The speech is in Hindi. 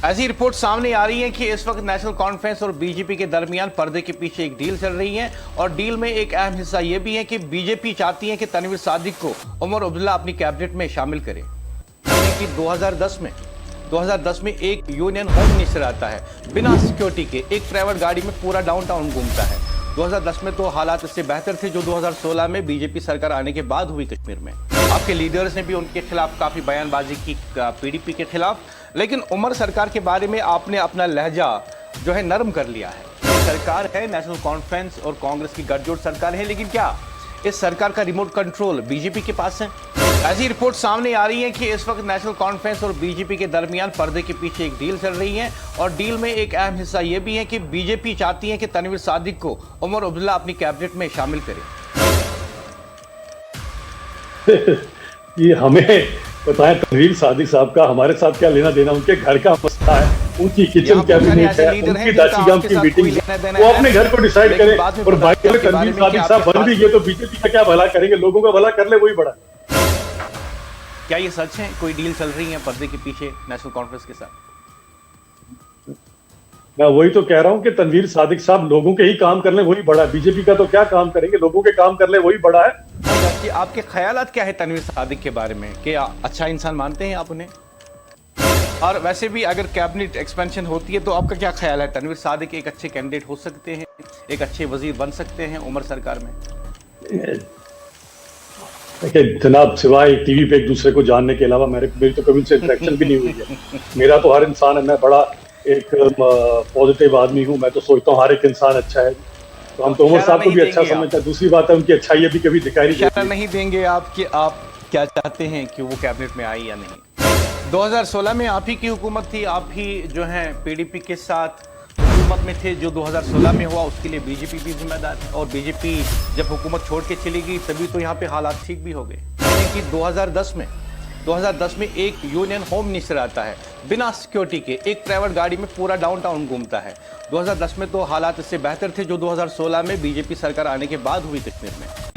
ऐसी रिपोर्ट सामने आ रही है कि इस वक्त नेशनल कॉन्फ्रेंस और बीजेपी के दरमियान पर्दे के पीछे एक डील चल रही है और डील में एक अहम हिस्सा यह भी है कि बीजेपी चाहती है कि तनवीर सादिक को उमर अब्दुल्ला अपनी कैबिनेट में शामिल करे। कि 2010 में एक यूनियन होम मिनिस्टर आता है बिना सिक्योरिटी के, एक प्राइवेट गाड़ी में पूरा डाउनटाउन घूमता है। 2010 में तो हालात इससे बेहतर थे जो 2016 में बीजेपी सरकार आने के बाद हुई कश्मीर में। आपके लीडर्स ने भी उनके खिलाफ काफी बयानबाजी की पीडीपी के खिलाफ, लेकिन उमर सरकार के बारे में आपने अपना लहजा जो है नरम कर लिया है। सरकार है, नेशनल कॉन्फ्रेंस और कांग्रेस की गठजोड़ सरकार है, लेकिन क्या इस सरकार का रिमोट कंट्रोल बीजेपी के पास है? ऐसी रिपोर्ट सामने आ रही है कि इस वक्त नेशनल कॉन्फ्रेंस और बीजेपी के दरमियान पर्दे के पीछे एक डील चल रही है और डील में एक अहम हिस्सा यह भी है कि बीजेपी चाहती है कि तनवीर सादिक को उमर अब्दुल्ला अपनी कैबिनेट में शामिल करे। ये हमें बताएं, तनवीर सादिक साहब का हमारे साथ क्या लेना देना? उनके घर का मसला है, उनकी किचन कैबिनेट है, उनकी दाशीगाम की मीटिंग है, वो अपने घर को डिसाइड करें। और बाकी में तनवीर सादिक साहब बन भी गए तो बीजेपी का क्या भला करेंगे? लोगों का भला कर ले, वही बड़ा। क्या ये सच है, कोई डील चल रही है पर्दे के पीछे नेशनल कॉन्फ्रेंस के साथ? मैं वही तो कह रहा हूं कि तनवीर सादिक साहब लोगों के ही काम कर ले, वही बड़ा है। बीजेपी का तो क्या काम करेंगे, लोगों के काम कर ले, वही बड़ा है। कि आपके ख्यालात क्या है तनवीर सादिक के बारे में, कि अच्छा इंसान मानते हैं आप उन्हें? और वैसे भी अगर कैबिनेट एक्सपेंशन होती है तो आपका क्या ख्याल है, तनवीर सादिक एक अच्छे कैंडिडेट हो सकते हैं, एक अच्छे वजीर बन सकते हैं उमर सरकार में? देखिए जनाब, सिवाय टीवी पे एक दूसरे को जानने के अलावा मेरी तो कभी उनसे इंटरेक्शन भी नहीं हुई है। मेरा तो हर इंसान है, मैं बड़ा एक पॉजिटिव आदमी हूँ। मैं तो सोचता हूँ हर एक इंसान अच्छा है, तो हम तो उमर साहब को भी अच्छा समझते हैं। दूसरी बात है, उनकी अच्छाई भी कभी दिखाई नहीं देंगे आप कि आप क्या चाहते हैं कि वो कैबिनेट में आए या नहीं। 2016 में आप ही की हुकूमत थी, आप ही जो है पीडीपी के साथ हुकूमत में थे। जो 2016 में हुआ उसके लिए बीजेपी भी जिम्मेदार है, और बीजेपी जब हुकूमत छोड़ के चली गई तभी तो यहाँ पे हालात ठीक भी हो गए। कि 2010 में एक यूनियन होम मिनिस्टर आता है बिना सिक्योरिटी के, एक प्राइवेट गाड़ी में पूरा डाउनटाउन घूमता है। 2010 में तो हालात इससे बेहतर थे जो 2016 में बीजेपी सरकार आने के बाद हुई कश्मीर में।